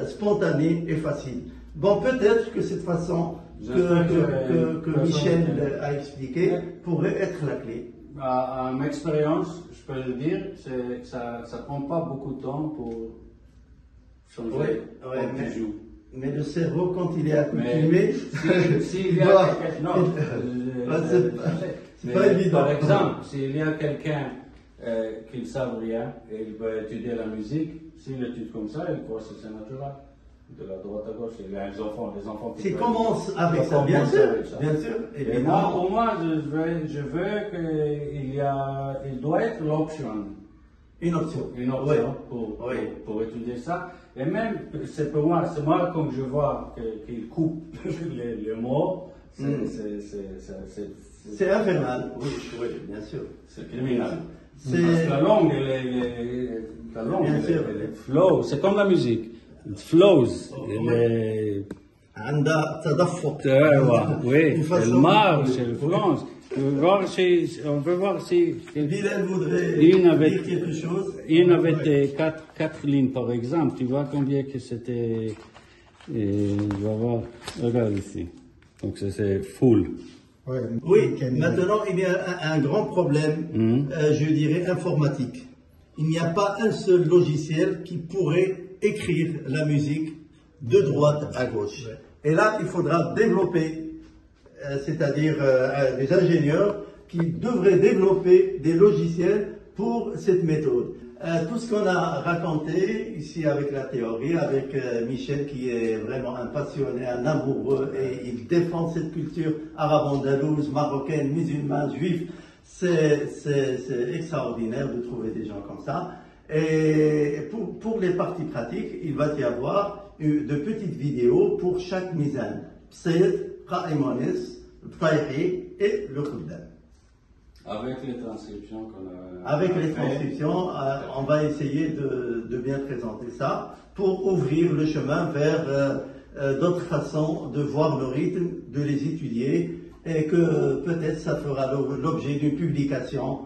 Speaker 1: spontanée et facile? Bon, peut-être que cette façon que Michel a expliqué pourrait être la clé.
Speaker 2: À ma expérience, je peux le dire, ça ne prend pas beaucoup de temps pour changer
Speaker 1: mais le cerveau, quand il est accoutumé,
Speaker 2: s'il y a
Speaker 1: c'est pas évident.
Speaker 2: Par exemple, s'il y a quelqu'un qui ne sait rien et il veut étudier la musique, s'il étudie comme ça, il croit que c'est naturel. De la droite à gauche, il y a des enfants qui
Speaker 1: commence avec ça, bien sûr,
Speaker 2: Et moi, pour moi, je veux il doit être l'option.
Speaker 1: Une option
Speaker 2: pour étudier ça. Et même, c'est moi comme je vois qu'il coupe les mots,
Speaker 1: c'est infernal, oui, bien sûr.
Speaker 2: C'est criminel. Parce que la langue, elle est flow, c'est comme la musique. It flows.
Speaker 1: عندها تدفق.
Speaker 2: Oui, elle marche, elle flanche. On peut voir si
Speaker 1: Bilal voudrait dire quelque chose.
Speaker 2: Il avait quatre lignes par exemple. Tu vois combien que c'était. On va voir. Regarde ici. Donc c'est full.
Speaker 1: Oui, maintenant il y a un grand problème, je dirais informatique. Il n'y a pas un seul logiciel qui pourrait écrire la musique de droite à gauche. Et là, il faudra développer, c'est-à-dire des ingénieurs qui devraient développer des logiciels pour cette méthode. Tout ce qu'on a raconté ici avec la théorie, avec Michel qui est vraiment un passionné, un amoureux, et il défend cette culture arabe-andalouse, marocaine, musulmane, juive. C'est extraordinaire de trouver des gens comme ça. Et pour les parties pratiques, il va y avoir de petites vidéos pour chaque mizan. Psaïd, Qaïmanis, Ptaïhi et le Khoudan.
Speaker 2: Avec les transcriptions qu'on a.
Speaker 1: Avec les transcriptions, on va essayer de bien présenter ça pour ouvrir le chemin vers d'autres façons de voir le rythme, de les étudier et que peut-être ça fera l'objet d'une publication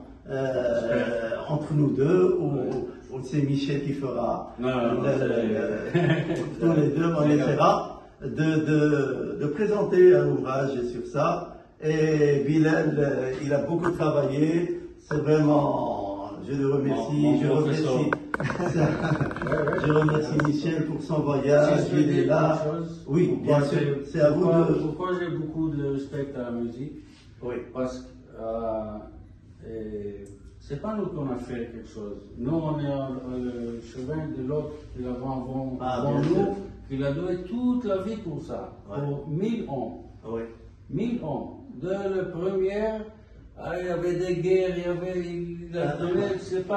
Speaker 1: entre nous deux ou c'est Michel qui fera.
Speaker 2: Non,
Speaker 1: tous les deux, on essaiera de présenter un ouvrage sur ça. Et Bilal, il a beaucoup travaillé. C'est vraiment, je le remercie. Je remercie Michel pour son voyage.
Speaker 2: Si je
Speaker 1: il est là. Oui, bien sûr. C'est à vous de.
Speaker 2: Pourquoi j'ai beaucoup de respect à la musique?
Speaker 1: Oui.
Speaker 2: Parce que c'est pas nous qu'on a fait quelque chose. Nous, on est le chemin de l'autre qui avant nous, qu'il a donné toute la vie pour ça, pour 1000 ans.
Speaker 1: Oui.
Speaker 2: 1000 ans. De la première, il y avait des guerres, c'est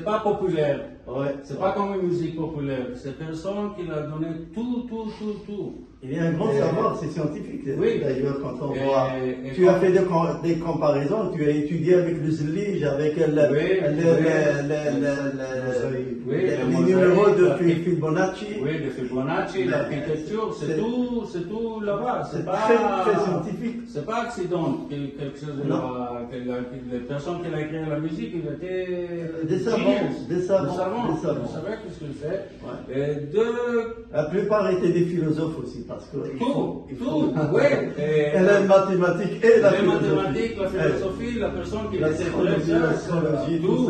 Speaker 2: pas populaire.
Speaker 1: Ouais.
Speaker 2: C'est pas comme une musique populaire. C'est personne qui l'a donné tout.
Speaker 1: Il y a un grand savoir, c'est scientifique.
Speaker 2: Oui.
Speaker 1: D'ailleurs, quand on voit. Tu as fait des comparaisons, tu as étudié avec le zlige, avec les numéros de Fibonacci.
Speaker 2: Oui, de Fibonacci, l'architecture, c'est tout là-bas.
Speaker 1: C'est très scientifique.
Speaker 2: C'est pas accident, quelque chose de les personnes qui ont écrit la musique, ils étaient
Speaker 1: des savants.
Speaker 2: Ils savaient ce qu'ils faisaient.
Speaker 1: Ouais.
Speaker 2: Et
Speaker 1: la plupart étaient des philosophes aussi, parce que
Speaker 2: et
Speaker 1: la mathématique et la
Speaker 2: mathématiques, la philosophie, la personne qui
Speaker 1: l'astrologie,
Speaker 2: tout.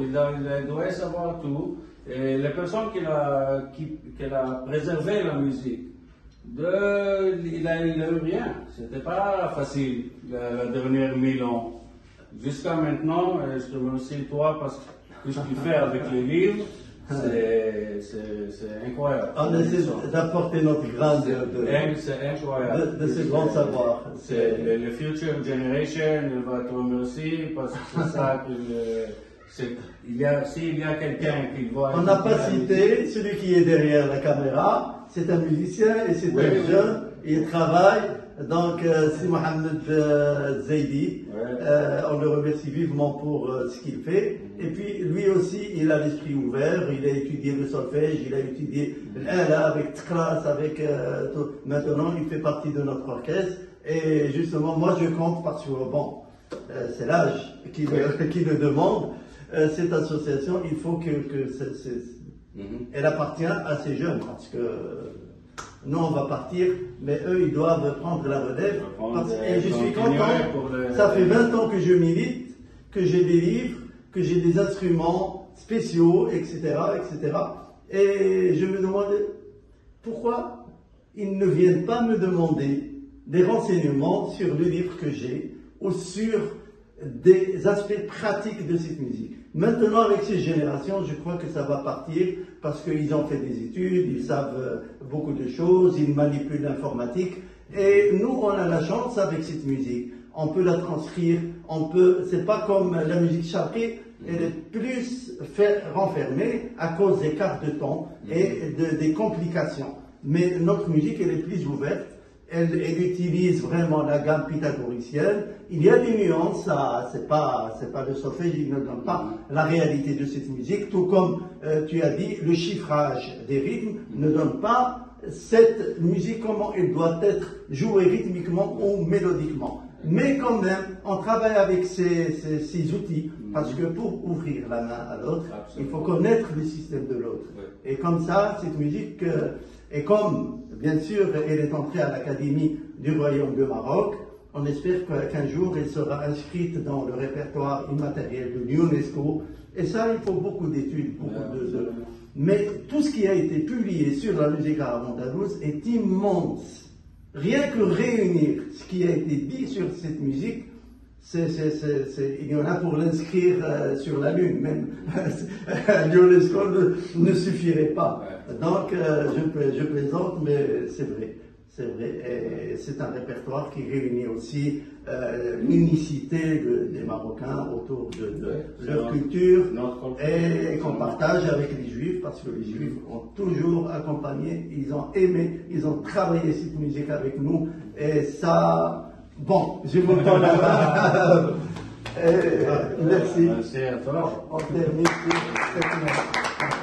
Speaker 2: Il doit savoir tout. Et les personnes qui a préservé la musique, il a eu rien. C'était pas facile la dernière 1000 ans. Jusqu'à maintenant, je te remercie toi parce que ce que tu fais avec les livres, c'est incroyable.
Speaker 1: On essaie d'apporter notre grain de ce grand savoir.
Speaker 2: Le future generation, elle va te remercier parce que c'est ça que s'il y a quelqu'un qui voit.
Speaker 1: On n'a pas cité celui qui est derrière la caméra, c'est un musicien et c'est un jeune, il travaille. Donc, c'est Mohamed Zaidi. On le remercie vivement pour ce qu'il fait. Et puis, lui aussi, il a l'esprit ouvert. Il a étudié le solfège, il a étudié l'ala avec Tkras, avec tout. Maintenant, il fait partie de notre orchestre. Et justement, moi, je compte parce que, bon, c'est l'âge qui le demande. Cette association, il faut elle appartient à ces jeunes parce que nous, on va partir, mais eux, ils doivent prendre la relève. Et je suis content. Ça fait 20 ans que je milite, que j'ai des livres, que j'ai des instruments spéciaux, etc., etc. Et je me demandais pourquoi ils ne viennent pas me demander des renseignements sur le livre que j'ai ou sur des aspects pratiques de cette musique. Maintenant, avec ces générations, je crois que ça va partir parce qu'ils ont fait des études, ils savent beaucoup de choses, ils manipulent l'informatique. Et nous, on a la chance avec cette musique. On peut la transcrire, c'est pas comme la musique charqui, elle est plus renfermée à cause des cartes de temps et des complications. Mais notre musique, elle est plus ouverte. Elle utilise vraiment la gamme pythagoricienne. Il y a des nuances, c'est pas le solfège, il ne donne pas la réalité de cette musique. Tout comme tu as dit, le chiffrage des rythmes ne donne pas cette musique, comment elle doit être jouée rythmiquement ou mélodiquement. Mais quand même, on travaille avec ces outils, parce que pour ouvrir la main à l'autre, il faut connaître le système de l'autre. Et comme ça, cette musique, et comme, bien sûr, elle est entrée à l'Académie du Royaume de Maroc, on espère qu'un jour, elle sera inscrite dans le répertoire immatériel de l'UNESCO. Et ça, il faut beaucoup d'études, mais tout ce qui a été publié sur la musique arabe andalouse est immense. Rien que réunir ce qui a été dit sur cette musique, il y en a pour l'inscrire sur la Lune, même l'UNESCO ne suffirait pas. Donc, je plaisante, mais c'est vrai. c'est vrai. Et c'est un répertoire qui réunit aussi l'unicité des Marocains autour de leur culture et qu'on partage avec les Juifs, parce que les Juifs ont toujours accompagné, ils ont aimé, ils ont travaillé cette musique avec nous. Et ça, bon, je vous donne la main. Merci.
Speaker 2: Merci à toi.
Speaker 1: On termine sur cette note.